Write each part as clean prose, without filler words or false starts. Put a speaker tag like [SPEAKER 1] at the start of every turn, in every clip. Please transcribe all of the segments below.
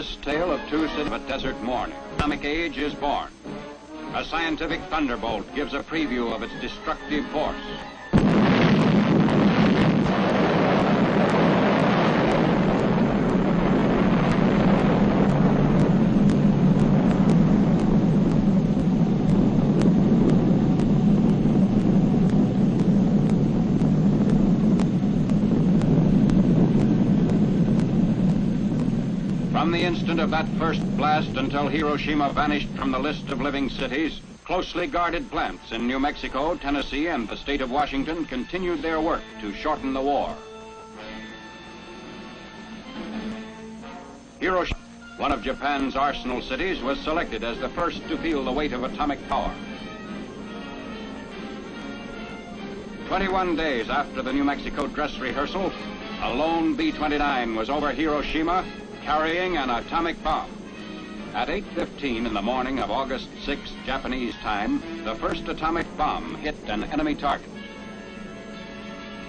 [SPEAKER 1] This tale of two cities of a desert morning. Atomic age is born. A scientific thunderbolt gives a preview of its destructive force. From the instant of that first blast until Hiroshima vanished from the list of living cities, closely guarded plants in New Mexico, Tennessee, and the state of Washington continued their work to shorten the war. Hiroshima, one of Japan's arsenal cities, was selected as the first to feel the weight of atomic power. 21 days after the New Mexico dress rehearsal, a lone B-29 was over Hiroshima, carrying an atomic bomb. At 8:15 in the morning of August 6, Japanese time, the first atomic bomb hit an enemy target.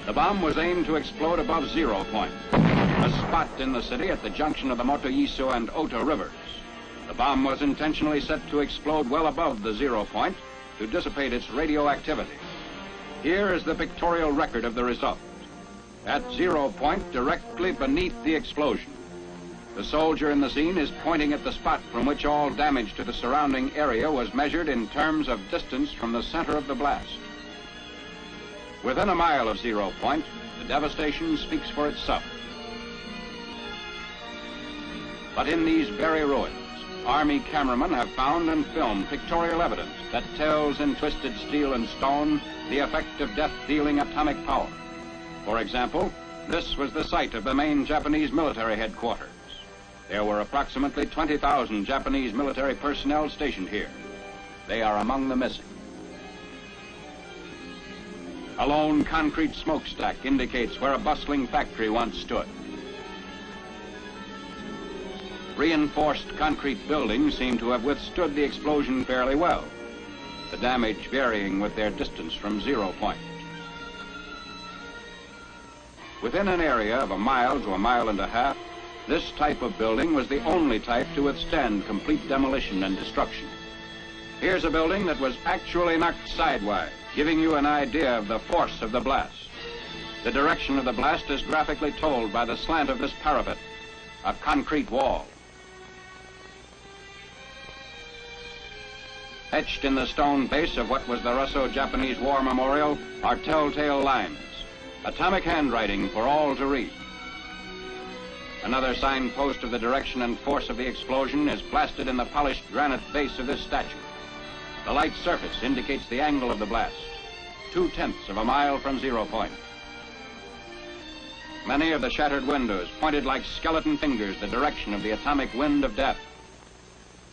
[SPEAKER 1] The bomb was aimed to explode above 0 point, a spot in the city at the junction of the Motoyiso and Ota rivers. The bomb was intentionally set to explode well above the 0 point to dissipate its radioactivity. Here is the pictorial record of the result. At 0 point, directly beneath the explosion, the soldier in the scene is pointing at the spot from which all damage to the surrounding area was measured in terms of distance from the center of the blast. Within a mile of 0 point, the devastation speaks for itself. But in these very ruins, Army cameramen have found and filmed pictorial evidence that tells in twisted steel and stone the effect of death-dealing atomic power. For example, this was the site of the main Japanese military headquarters. There were approximately 20,000 Japanese military personnel stationed here. They are among the missing. A lone concrete smokestack indicates where a bustling factory once stood. Reinforced concrete buildings seem to have withstood the explosion fairly well, the damage varying with their distance from 0 point. Within an area of a mile to a mile and a half, this type of building was the only type to withstand complete demolition and destruction. Here's a building that was actually knocked sidewise, giving you an idea of the force of the blast. The direction of the blast is graphically told by the slant of this parapet, a concrete wall. Etched in the stone base of what was the Russo-Japanese War Memorial are telltale lines, atomic handwriting for all to read. Another signpost of the direction and force of the explosion is blasted in the polished granite base of this statue. The light surface indicates the angle of the blast, 2/10 of a mile from 0 point. Many of the shattered windows pointed like skeleton fingers the direction of the atomic wind of death.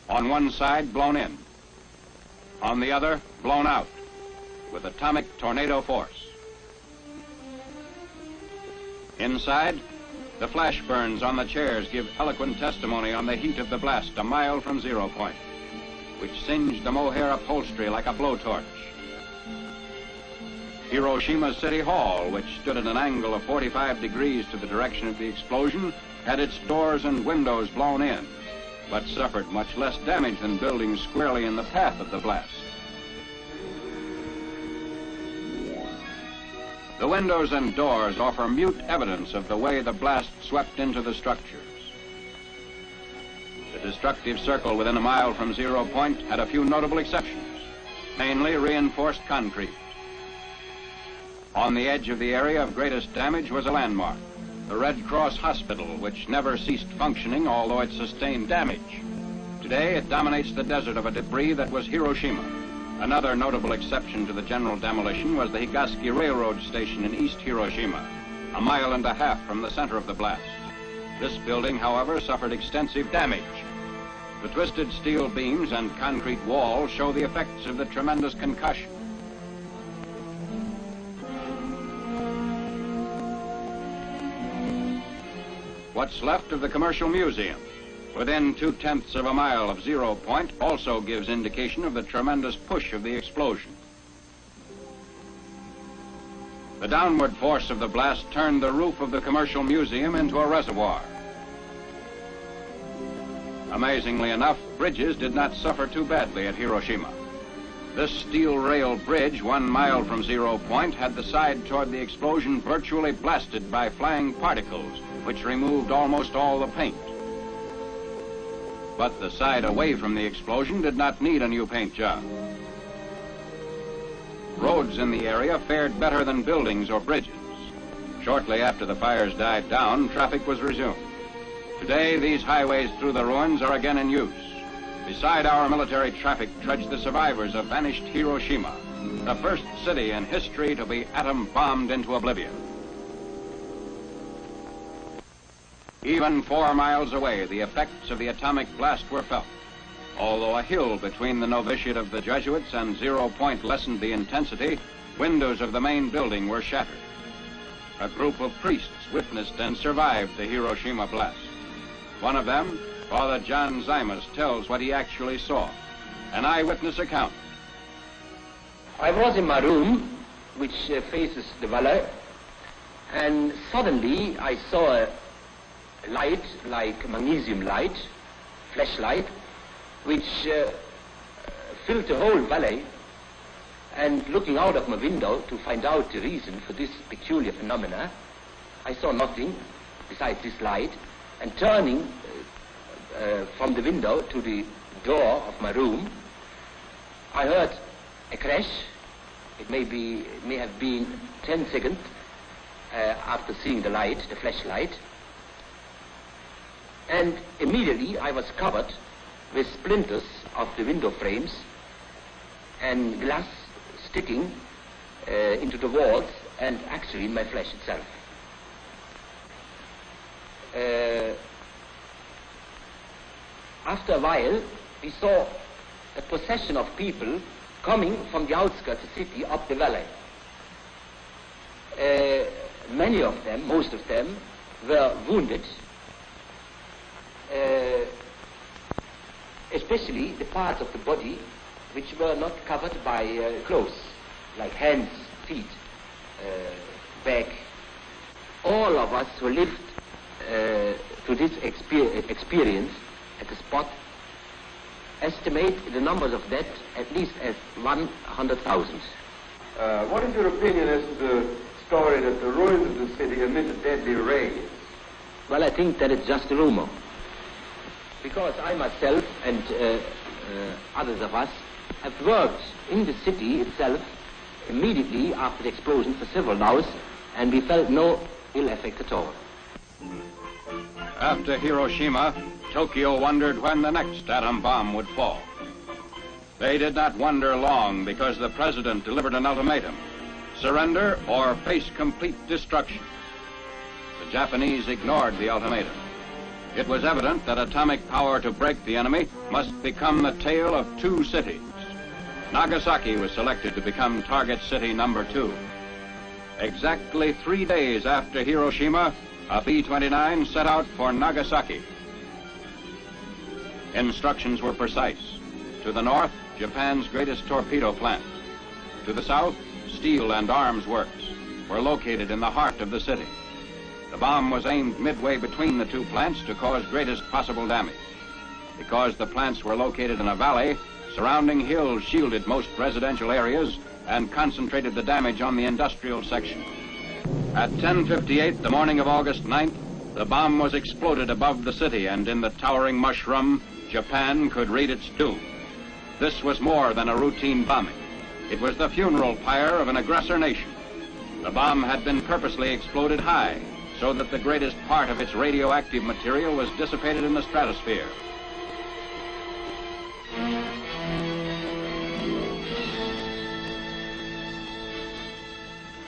[SPEAKER 1] On one side, blown in. On the other, blown out, with atomic tornado force. Inside, the flash burns on the chairs give eloquent testimony on the heat of the blast a mile from 0 point, which singed the mohair upholstery like a blowtorch. Hiroshima City Hall, which stood at an angle of 45 degrees to the direction of the explosion, had its doors and windows blown in, but suffered much less damage than buildings squarely in the path of the blast. The windows and doors offer mute evidence of the way the blast swept into the structures. The destructive circle within a mile from 0 point had a few notable exceptions, mainly reinforced concrete. On the edge of the area of greatest damage was a landmark, the Red Cross Hospital, which never ceased functioning, although it sustained damage. Today, it dominates the desert of a debris that was Hiroshima. Another notable exception to the general demolition was the Higaski Railroad Station in East Hiroshima, a mile and a half from the center of the blast. This building, however, suffered extensive damage. The twisted steel beams and concrete walls show the effects of the tremendous concussion. What's left of the Commercial Museum, within 2/10 of a mile of 0 point, also gives indication of the tremendous push of the explosion. The downward force of the blast turned the roof of the Commercial Museum into a reservoir. Amazingly enough, bridges did not suffer too badly at Hiroshima. This steel rail bridge, 1 mile from zero point, had the side toward the explosion virtually blasted by flying particles, which removed almost all the paint. But the side away from the explosion did not need a new paint job. Roads in the area fared better than buildings or bridges. Shortly after the fires died down, traffic was resumed. Today, these highways through the ruins are again in use. Beside our military traffic trudge the survivors of vanished Hiroshima, the first city in history to be atom-bombed into oblivion. Even 4 miles away, the effects of the atomic blast were felt. Although a hill between the novitiate of the Jesuits and zero point lessened the intensity, windows of the main building were shattered. A group of priests witnessed and survived the Hiroshima blast. One of them, Father John Zymas, tells what he actually saw. An eyewitness account.
[SPEAKER 2] I was in my room, which faces the valley, and suddenly I saw a light, like magnesium light, flashlight, which filled the whole valley. And looking out of my window to find out the reason for this peculiar phenomena, I saw nothing besides this light. And turning from the window to the door of my room, I heard a crash. It may have been 10 seconds after seeing the light, the flashlight. And immediately I was covered with splinters of the window frames and glass sticking into the walls and actually in my flesh itself. After a while, we saw a procession of people coming from the outskirts of the city up the valley. Many of them, most of them, were wounded, especially the parts of the body which were not covered by clothes, like hands, feet, back. All of us who lived to this experience at the spot estimate the numbers of death at least as 100,000.
[SPEAKER 3] What is your opinion as to the story that the ruins of the city emitted deadly rays?
[SPEAKER 2] Well, I think that it's just a rumor. Because I myself and others of us have worked in the city itself immediately after the explosion for several hours, and we felt no ill effect at all.
[SPEAKER 1] After Hiroshima, Tokyo wondered when the next atom bomb would fall. They did not wonder long because the president delivered an ultimatum: surrender or face complete destruction. The Japanese ignored the ultimatum. It was evident that atomic power to break the enemy must become the tale of 2 cities. Nagasaki was selected to become target city number 2. Exactly 3 days after Hiroshima, a B-29 set out for Nagasaki. Instructions were precise. To the north, Japan's greatest torpedo plant. To the south, steel and arms works were located in the heart of the city. The bomb was aimed midway between the 2 plants to cause greatest possible damage. Because the plants were located in a valley, surrounding hills shielded most residential areas and concentrated the damage on the industrial section. At 10:58 the morning of August 9th, the bomb was exploded above the city, and in the towering mushroom, Japan could read its doom. This was more than a routine bombing. It was the funeral pyre of an aggressor nation. The bomb had been purposely exploded high, so that the greatest part of its radioactive material was dissipated in the stratosphere.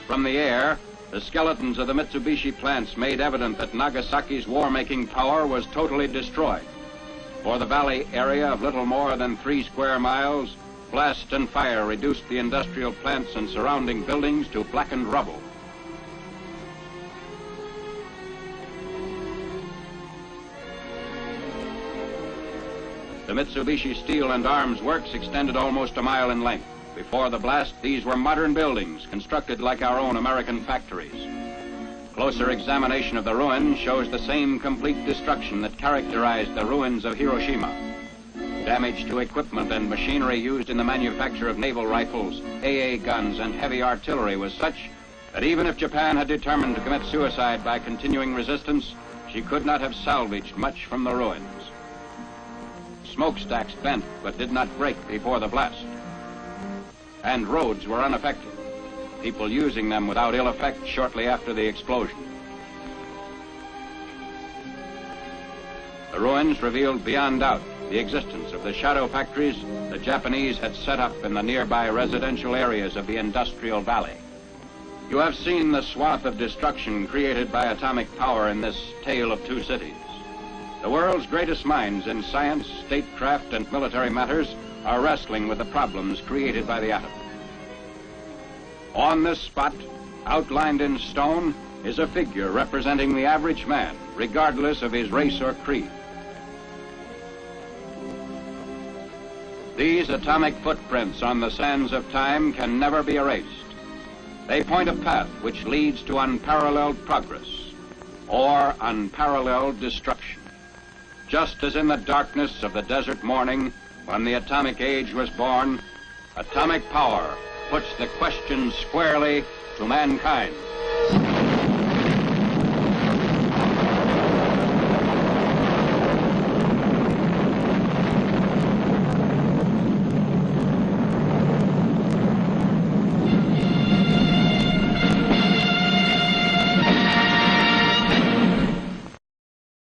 [SPEAKER 1] From the air, the skeletons of the Mitsubishi plants made evident that Nagasaki's war-making power was totally destroyed. For the valley area of little more than 3 square miles, blast and fire reduced the industrial plants and surrounding buildings to blackened rubble. The Mitsubishi Steel and Arms Works extended almost a mile in length. Before the blast, these were modern buildings constructed like our own American factories. Closer examination of the ruins shows the same complete destruction that characterized the ruins of Hiroshima. Damage to equipment and machinery used in the manufacture of naval rifles, AA guns, and heavy artillery was such that even if Japan had determined to commit suicide by continuing resistance, she could not have salvaged much from the ruins. Smokestacks bent but did not break before the blast. And roads were unaffected, people using them without ill effect shortly after the explosion. The ruins revealed beyond doubt the existence of the shadow factories the Japanese had set up in the nearby residential areas of the industrial valley. You have seen the swath of destruction created by atomic power in this tale of two cities. The world's greatest minds in science, statecraft, and military matters are wrestling with the problems created by the atom. On this spot, outlined in stone, is a figure representing the average man, regardless of his race or creed. These atomic footprints on the sands of time can never be erased. They point a path which leads to unparalleled progress or unparalleled destruction. Just as in the darkness of the desert morning when the atomic age was born, atomic power puts the question squarely to mankind.